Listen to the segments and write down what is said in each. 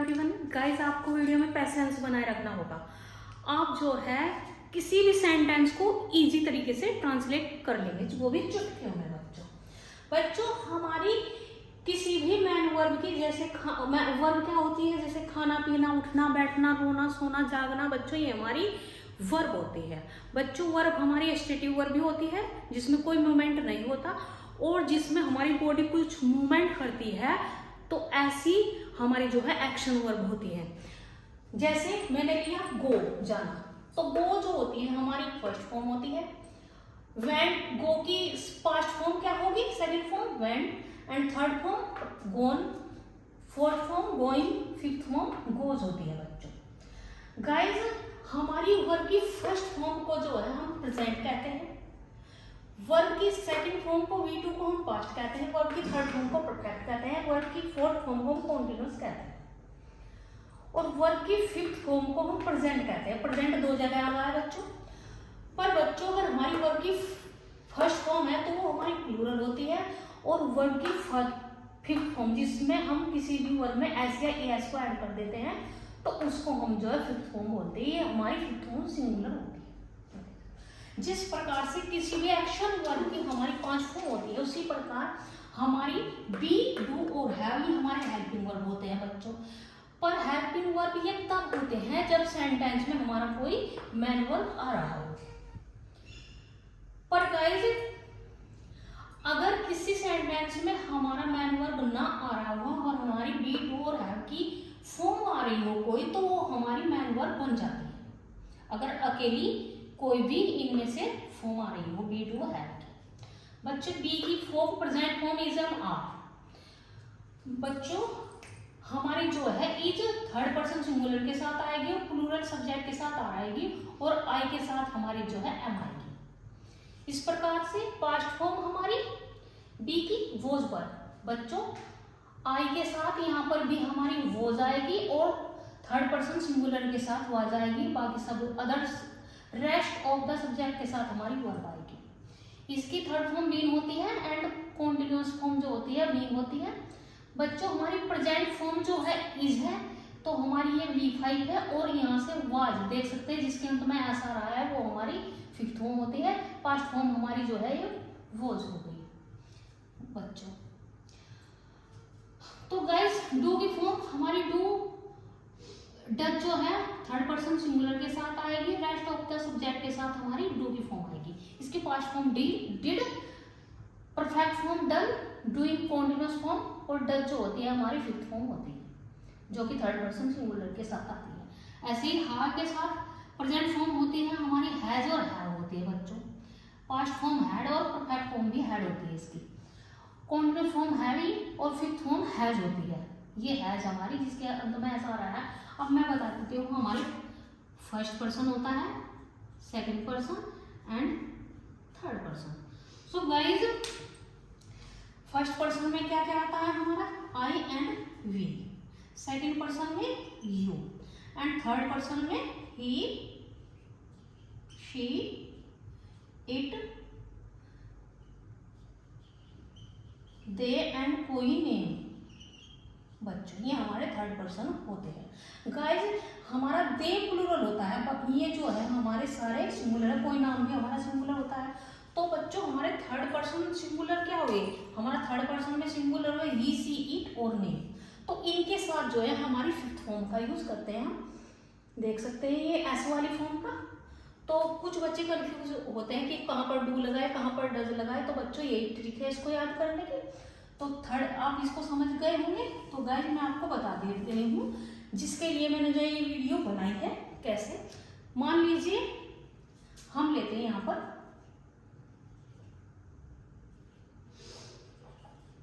Everyone. Guys, आपको video में patience बनाए रखना होगा। आप जो है किसी भी सेंटेंस को इजी तरीके से ट्रांसलेट कर लेंगे, वो भी चुटकियों में। बच्चों हमारी किसी भी मैन वर्ब की जैसे वर्ब क्या होती है, जैसे खाना पीना, उठना बैठना, रोना सोना जागना, बच्चों ये हमारी वर्ब होती है। बच्चों वर्ब हमारी एस्टेटिव वर्ब भी होती है जिसमें कोई मूवमेंट नहीं होता और जिसमें हमारी बॉडी कुछ मूवमेंट करती है, तो ऐसी हमारी जो है एक्शन वर्ब होती है। जैसे मैंने लिया गो, जाना, तो गो जो होती है हमारी फर्स्ट फॉर्म होती है। वेंट, गो की पास्ट फॉर्म क्या होगी, second form went, and third form gone, fourth form going, fifth form goes होती है। बच्चों गाइस, हमारी वर्ब की फर्स्ट फॉर्म को जो है हम प्रेजेंट कहते हैं, वर्ब की सेकंड फॉर्म को V2 को हम पास्ट कहते हैं, वर्ब की थर्ड फॉर्म को परफेक्ट कहते हैं, वर्ब की फोर्थ फॉर्म को हम कॉन्टिन्यूअस कहते हैं और वर्ब की फिफ्थ फॉर्म को हम प्रेजेंट कहते हैं। प्रेजेंट दो जगह आ रहा है बच्चों, पर बच्चों अगर हमारी वर्ब की फर्स्ट फॉर्म है तो वो हमारी प्लूरल होती है, और वर्ब की फिफ्थ फॉर्म जिसमें हम किसी भी वर्ब में एस या एस को ऐड कर देते हैं तो उसको हम जो है फिफ्थ फॉर्म बोलते हैं। ये हमारी फिफ्थ फॉर्म सिंगुलर होती है। जिस प्रकार से किसी भी एक्शन वर्ब की हमारी 5 फॉर्म होती है, उसी प्रकार हमारी बी, डू और हैव ये हमारे हेल्पिंग वर्ब होते हैं बच्चों। पर हेल्पिंग वर्ब ये तब होते हैं जब सेंटेंस में हमारा कोई मैन वर्ब आ रहा हो। पर गाइस, अगर किसी सेंटेंस में हमारा मैन वर्ब ना आ रहा हो और हमारी बी, डू और हैव की फॉर्म आ रही हो कोई, तो वो हमारी मैन वर्ब बन जाती है। अगर अकेली कोई भी इनमें से फॉर्म आ रही हो, बी, डू, हैव की। बच्चों बी की form present form is am are. बच्चों हमारी जो है इज थर्ड पर्सन सिंगुलर के साथ आएगी और प्लूरल सब्जेक्ट के साथ आएगी और आई के साथ हमारी जो है एम आएगी। इस प्रकार से पास्ट फॉर्म हमारी बी की वोज पर, बच्चों आई के साथ यहाँ पर भी हमारी वोज आएगी और थर्ड पर्सन सिंगुलर के साथ वाज आएगी, बाकी सब others rest of the subject के साथ हमारी वर्ब आएगी। इसकी थर्ड फॉर्म बीन होती है एंड कॉन्टिन्यूअस फॉर्म जो होती है बीन होती है। बच्चों हमारी प्रेजेंट फॉर्म जो है इज है, तो हमारी ये V5 है और यहाँ से वाज देख सकते हैं जिसके अंत में ऐसा रहा है वो हमारी फिफ्थ फॉर्म होती है। पास्ट फॉर्म हमारी जो है ये वोज हो गई बच्चों। तो गाइस डू की फॉर्म हमारी डू डज जो है थर्ड पर्सन सिंगुलर के साथ आएगी, रेस्ट ऑफ द सब्जेक्ट के साथ हमारी डू की फॉर्म आएगी। इसकी past form did, perfect form done, doing continuous form और डज जो होती है हमारी फिफ्थ फॉर्म होती है जो कि थर्ड पर्सन सिंगुलर के साथ आती है। ऐसे ही हैव के साथ प्रेजेंट फॉर्म होती है हमारी हैज और हैव होती है बच्चों। पास्ट फॉर्म हैड और परफेक्ट फॉर्म भी हैड होती है इसकी। कॉन्टिन्यूअस फॉर्म हैवी और फिफ्थ फॉर्म हैज होती है। ये हैज हमारी जिसके अंत में ऐसा आ रहा है। अब मैं बता देती हूँ, हमारी फर्स्ट पर्सन होता है, second person and third person. So guys first person में क्या क्या आता है हमारा, आई एंड वी, सेकंड पर्सन में यू एंड थर्ड पर्सन में ही, शी, इट, दे एंड कोई नेम। बच्चों ये हमारे थर्ड पर्सन होते हैं। गाइस हमारा दे प्लूरल होता है, ये जो है हमारे सारे सिंगुलर है, कोई नाम भी हमारा सिंगुलर होता है। तो बच्चों हमारे थर्ड पर्सन सिंगुलर क्या हुए, हमारा थर्ड पर्सन में सिंगुलर हुए ही, सी, इट और नेम। तो इनके साथ जो है हमारी फिफ्थ फॉर्म का यूज करते हैं हम। देख सकते हैं ये एस वाली फॉर्म का। तो कुछ बच्चे कंफ्यूज होते हैं कि कहाँ पर डू लगाए कहाँ पर डज लगाए, तो बच्चों यही ट्रिक है इसको याद करने की। तो थर्ड आप इसको समझ गए होंगे। तो गाइस मैं आपको बता दे रही हूँ जिसके लिए मैंने जो ये वीडियो बनाई है कैसे। मान लीजिए हम लेते हैं यहाँ पर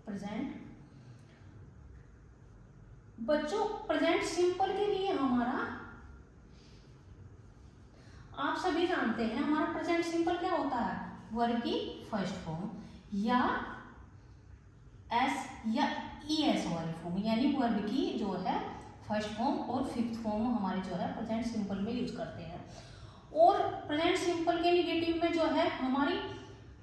प्रेजेंट। बच्चों प्रेजेंट सिंपल के लिए हमारा, आप सभी जानते हैं हमारा प्रेजेंट सिंपल क्या होता है, वर्ब की फर्स्ट फॉर्म या एस या ईएस वाली फॉर्म, यानी वर्ब की जो है फर्स्ट फॉर्म और फिफ्थ फॉर्म हमारे जो है प्रेजेंट सिंपल में यूज करते हैं। और प्रेजेंट सिंपल के निगेटिव में जो है हमारी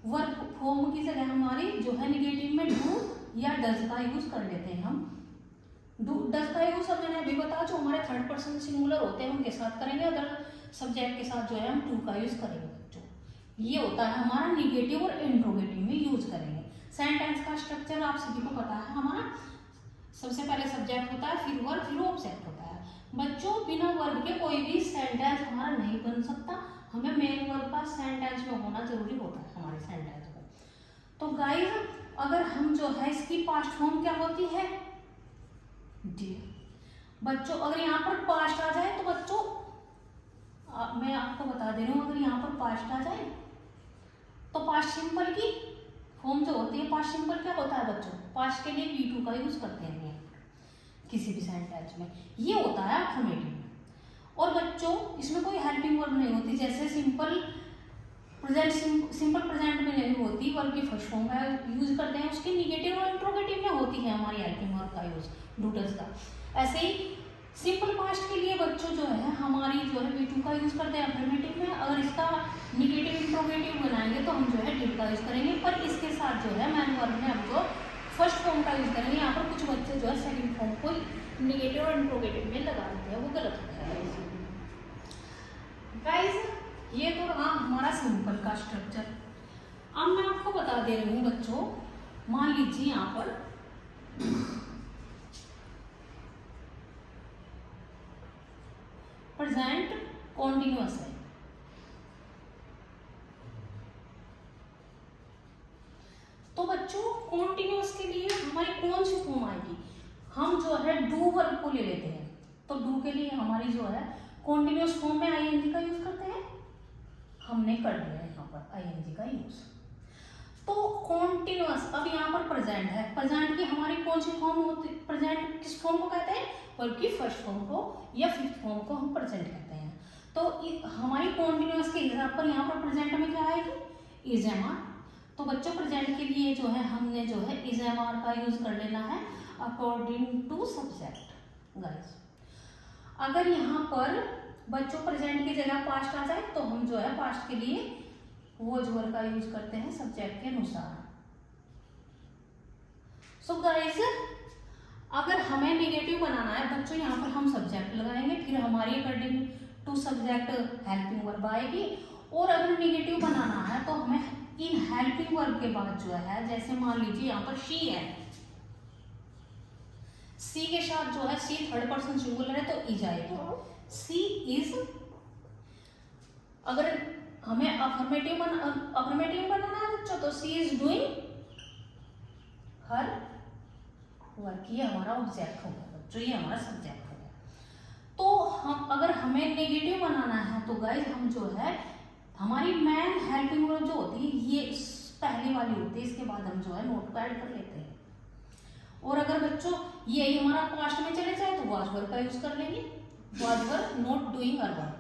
वर्ब फॉर्म की जगह हमारी जो है निगेटिव में डू या डज का यूज कर लेते हैं हम। डज का यूज अब मैंने अभी बताया, जो हमारे थर्ड पर्सन सिंगुलर होते हैं उनके साथ करेंगे, अदर सब्जेक्ट के साथ जो है हम टू का यूज करेंगे बच्चों। ये होता है हमारा निगेटिव और इंट्रोगेटिव में यूज करेंगे। सेंटेंस का स्ट्रक्चर आप सभी को पता है, हमारा सबसे पहले सब्जेक्ट होता है, फिर वर्ब, फिर ऑब्जेक्ट होता है बच्चों। बिना वर्ब के कोई भी सेंटेंस हमारा नहीं बन सकता, हमें मेन वर्ब का सेंटेंस में होना जरूरी होता है हमारे सेंटेंस में। तो गाइस अगर हम जो है इसकी पास्ट फॉर्म क्या होती है डिड। बच्चों अगर यहाँ पर पास्ट आ जाए तो बच्चों मैं आपको बता दे रही हूँ, अगर यहाँ पर पास्ट आ जाए तो पास्ट सिंपल की फॉर्म जो होती है, पास्ट सिंपल क्या होता है बच्चों, पास्ट के लिए V2 का यूज करते हैं किसी भी सेंटेंस में, ये होता है अफर्मेटिव। और बच्चों इसमें कोई हेल्पिंग वर्ब नहीं होती, जैसे सिंपल प्रेजेंट में नहीं होती, वर्ब की फर्स्ट फॉर्म का यूज करते हैं, उसकी निगेटिव और इंट्रोगेटिव में होती है हमारी हेल्पिंग वर्ब का यूज, डूडल्स का। ऐसे ही सिंपल पास्ट के लिए बच्चों जो है हमारी जो है V2 का यूज करते हैं अफर्मेटिव में, अगर इसका निगेटिव इंट्रोगेटिव बनाएंगे तो हम जो है डिड का यूज करेंगे, पर इसके साथ जो है मेन वर्ब में हम जो फर्स्ट फॉर्म का यूज करेंगे। यहाँ पर कुछ बच्चे जो है सेकंड फॉर्म को निगेटिव और इंट्रोगेटिव में लगा देते हैं, वो गलत होता है गाइस। ये तो रहा हमारा सिंपल का स्ट्रक्चर। अब मैं आपको बता दे रही हूँ बच्चों, मान लीजिए यहाँ पर प्रेजेंट कॉन्टिन्यूअस है, तो बच्चों कॉन्टिन्यूअस के लिए हमारी कौन सी फॉर्म आएगी, हम जो है डू वर्ब को ले लेते हैं, तो डू के लिए हमारी जो है कॉन्टिन्यूअस फॉर्म में आईएनजी का यूज करते हैं, हमने कर दिया है यहाँ पर आईएनजी का यूज। तो कॉन्टिन्यूअस, अब यहाँ पर प्रेजेंट है, प्रेजेंट की हमारी कौन सी फॉर्म होती है, प्रेजेंट किस फॉर्म को कहते हैं, वर्ब की फर्स्ट फॉर्म को या फिफ्थ फॉर्म को हम प्रेजेंट कहते हैं। तो हमारी कॉन्टिन्यूअस के हिसाब पर यहाँ पर प्रेजेंट में क्या आएगी, इज एम आर। तो बच्चों प्रेजेंट के लिए जो है हमने जो है इज एम आर का यूज कर लेना है अकॉर्डिंग टू सब्जेक्ट गाइस। अगर यहाँ पर बच्चों प्रेजेंट की जगह पास्ट आ जाए तो हम जो है पास्ट के लिए वॉज वर्ब का यूज करते हैं सब्जेक्ट के अनुसार। सो गाइस अगर हमें नेगेटिव बनाना है बच्चों, यहाँ पर हम सब्जेक्ट लगाएंगे, फिर हमारी according to subject helping verb आएगी। और अगर नेगेटिव बनाना है तो हमें इन हेल्पिंग वर्ब के बाद जो है, जैसे मान लीजिए यहाँ पर शी है, सी के साथ जो है सी थर्ड पर्सन सिंगुलर है तो इज आएगी, सी इज। अगर हमें अफर्मेटिव बनाना है बच्चों तो सी इज डूइंग हर वर्क, ये हमारा ऑब्जेक्ट हो गया बच्चों, ये हमारा सब्जेक्ट हो गया। तो हम अगर हमें नेगेटिव बनाना है तो गाइस हम जो है हमारी मैन हेल्पिंग वर्ब जो होती है ये पहली वाली होती है, इसके बाद हम जो है नोट को ऐड कर लेते हैं। और अगर बच्चों यही हमारा पास्ट में चले जाए तो वाज वर्ब का यूज कर लेंगे, was verb not doing her work.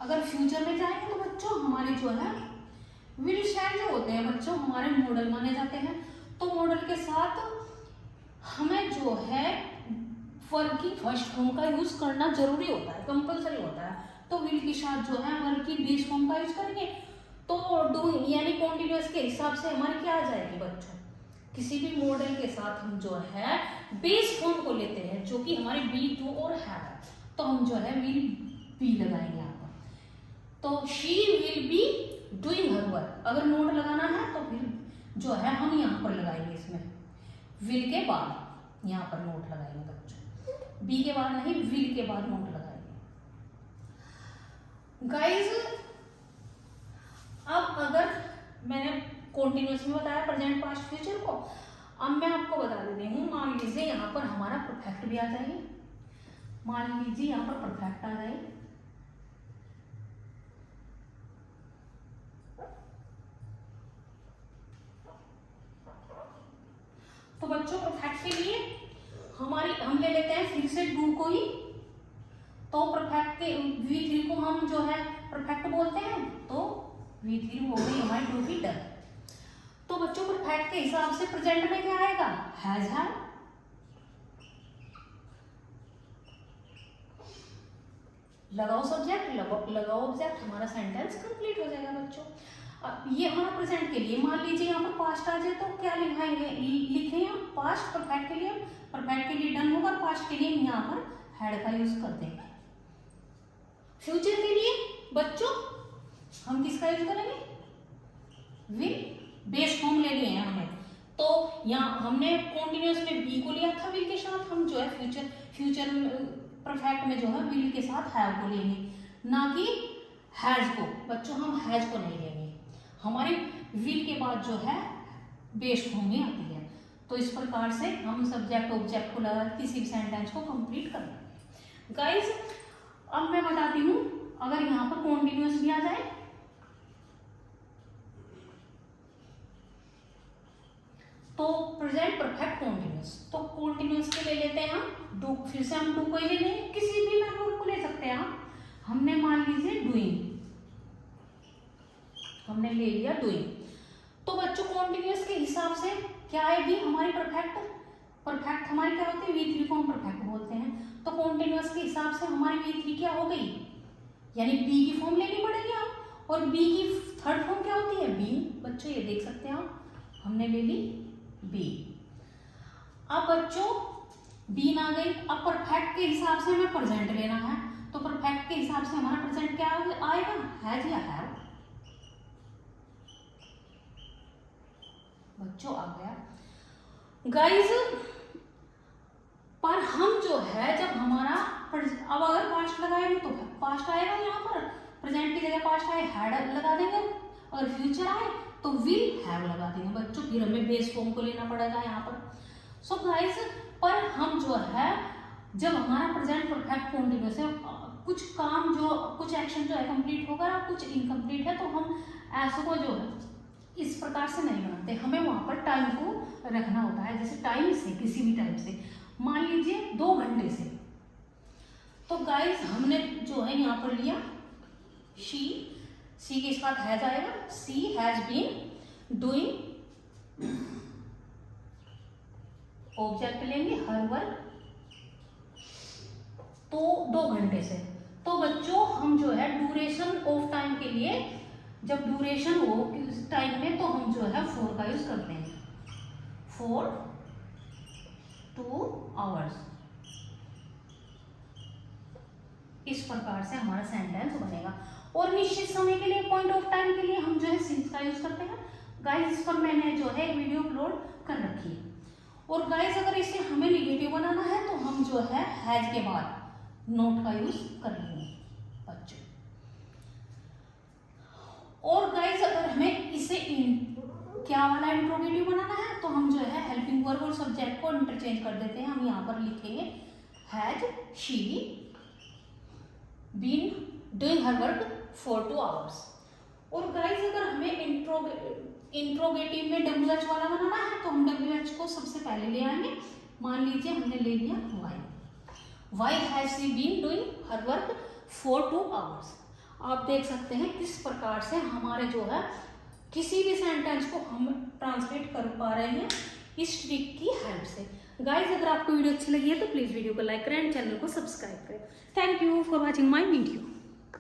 अगर फ्यूचर में जाएंगे तो बच्चों हमारे जो है विल शैल जो होते हैं बच्चों हमारे मॉडल माने जाते हैं, तो मॉडल के साथ हमें जो है वर्ब की फर्स्ट फॉर्म का यूज करना जरूरी होता है, कंपल्सरी होता है। तो विल के साथ जो है वर्ब की बेस फॉर्म का यूज करेंगे, तो डूइंग यानी कॉन्टिन्यूअस के हिसाब से हमारी क्या आ जाएगी बच्चों, किसी भी मॉडल के साथ हम जो है बेस फॉर्म को लेते हैं जो कि हमारे बी टू और है, तो हम जो है विल बी लगाएंगे यहाँ पर, तो she will be doing her work. अगर नोट लगाना है तो फिर जो है हम यहाँ पर लगाएंगे, इसमें विल के बाद यहाँ पर नोट लगाएंगे बच्चों, बी के बाद नहीं विल के बाद नोट लगाएंगे गाइज। अब अगर मैंने कॉन्टिन्यूअस में बताया प्रेजेंट पास्ट फ्यूचर को, अब मैं आपको बता देती हूँ, मान लीजिए यहाँ पर हमारा परफेक्ट भी आ जाए, मान लीजिए यहाँ पर परफेक्ट आ जाए, तो बच्चों परफेक्ट के लिए हमारी हम ले लेते हैं फिर से डू को ही, तो परफेक्ट के V3 को हम जो है परफेक्ट बोलते हैं, तो V3 हो गई हमारी डू की डन। तो बच्चों परफेक्ट के हिसाब से प्रेजेंट में क्या आएगा, हैज हैड, लगाओ सब्जेक्ट लगाओ ऑब्जेक्ट, हमारा सेंटेंस कंप्लीट हो जाएगा बच्चों। अब ये हमारा प्रेजेंट के लिए, मान लीजिए यहाँ पर पास्ट आ जाए तो क्या लिखाएंगे, लिखें हम पास्ट परफेक्ट के लिए, परफेक्ट के लिए डन होगा, पास्ट के लिए हम यहाँ पर हैड का यूज कर देंगे। फ्यूचर के लिए बच्चों हम किसका यूज करेंगे, विल, बेस फॉर्म ले लिए हैं हमें, तो यहाँ हमने कॉन्टिन्यूअस में बी को लिया था विल के साथ, हम जो है फ्यूचर परफेक्ट में जो है विल के साथ हैव को लेंगे, ना कि हैज को। बच्चों हम हैज को नहीं लेंगे, हमारी विल के बाद जो है बेस फॉर्म ही आती है। तो इस प्रकार से हम सब्जेक्ट ऑब्जेक्ट को लगा किसी भी सेंटेंस को कंप्लीट कर लेंगे। गाइस अब मैं बताती हूँ, अगर यहाँ पर कॉन्टिन्यूअस भी आ जाए तो प्रेजेंट परफेक्ट कॉन्टिन्यूअस, तो कॉन्टिन्यूअस के ले लेते हैं हम डू, फिर से हम डू को ही ले लेंगे, किसी भी वर्ब को ले सकते हैं आप। हमने मान लीजिए डूइंग, हमने ले लिया डूइंग, तो बच्चों कॉन्टिन्यूअस के हिसाब से क्या है भी हमारी परफेक्ट हमारी क्या होती है, V3 को हम परफेक्ट बोलते हैं। तो कॉन्टिन्यूअस के हिसाब से हमारी V3 क्या हो गई, यानी बी की फॉर्म लेनी पड़ेगी आप, और बी की थर्ड फॉर्म क्या होती है, बी। बच्चों ये देख सकते हैं आप, हमने ले ली बी। अब बच्चों बी आ गई, अब परफेक्ट के हिसाब से हमें प्रेजेंट लेना है, तो परफेक्ट के हिसाब से हमारा प्रेजेंट क्या आएगा, हैज या हैव। बच्चों आ गया गाइस, पर हम जो है जब हमारा अब अगर पास्ट लगाएंगे तो पास्ट आएगा, यहाँ पर प्रेजेंट की जगह पास्ट आए हैड लगा देंगे, और फ्यूचर आए तो विल हैव लगा देंगे बच्चों, फिर हमें बेस फॉर्म को लेना पड़ेगा यहाँ पर। सो गाइस पर हम जो है जब हमारा प्रेजेंट परफेक्ट कॉन्टिन्यूअस है, कुछ काम जो कुछ एक्शन जो है कंप्लीट होगा, कुछ इनकम्प्लीट है, तो हम ऐसे को जो है इस प्रकार से नहीं बनाते, हमें वहाँ पर टाइम को रखना होता है। जैसे टाइम से, किसी भी टाइम से, मान लीजिए 2 घंटे से, तो गाइस हमने जो है यहाँ पर लिया शी के साथ हैज आएगा, she has been doing, object लेंगे हर वर्क, तो 2 घंटे से। तो बच्चों हम जो है ड्यूरेशन ऑफ टाइम के लिए, जब ड्यूरेशन हो किस टाइम में, तो हम जो है 4 का यूज करते हैं, 4 2 आवर्स। इस प्रकार से हमारा सेंटेंस बनेगा। और निश्चित समय के लिए, पॉइंट ऑफ टाइम के लिए हम जो है सिंस का यूज करते हैं। गाइस इस पर मैंने जो है वीडियो अपलोड कर रखी है। और गाइस अगर इसे हमें निगेटिव बनाना है तो हम जो है हैज के बाद नोट का यूज कर लेंगे बच्चों। और गाइस अगर हमें इसे क्या वाला इंट्रोगेटिव बनाना है तो हम जो है हेल्पिंग वर्ब और सब्जेक्ट को इंटरचेंज कर देते हैं। हम यहाँ पर लिखेंगे has she been doing her work for 2 hours. और गाइस अगर हमें इंट्रोगेटिव में WH वाला बनाना है तो हम WH को सबसे पहले ले आएंगे। मान लीजिए हमने ले लिया why has she been doing her work for 2 hours. आप देख सकते हैं किस प्रकार से हमारे जो है किसी भी सेंटेंस को हम ट्रांसलेट कर पा रहे हैं इस ट्रिक की हेल्प से। गाइज अगर आपको वीडियो अच्छी लगी है तो प्लीज़ वीडियो को लाइक करें एंड चैनल को सब्सक्राइब करें। Thank you for watching my video.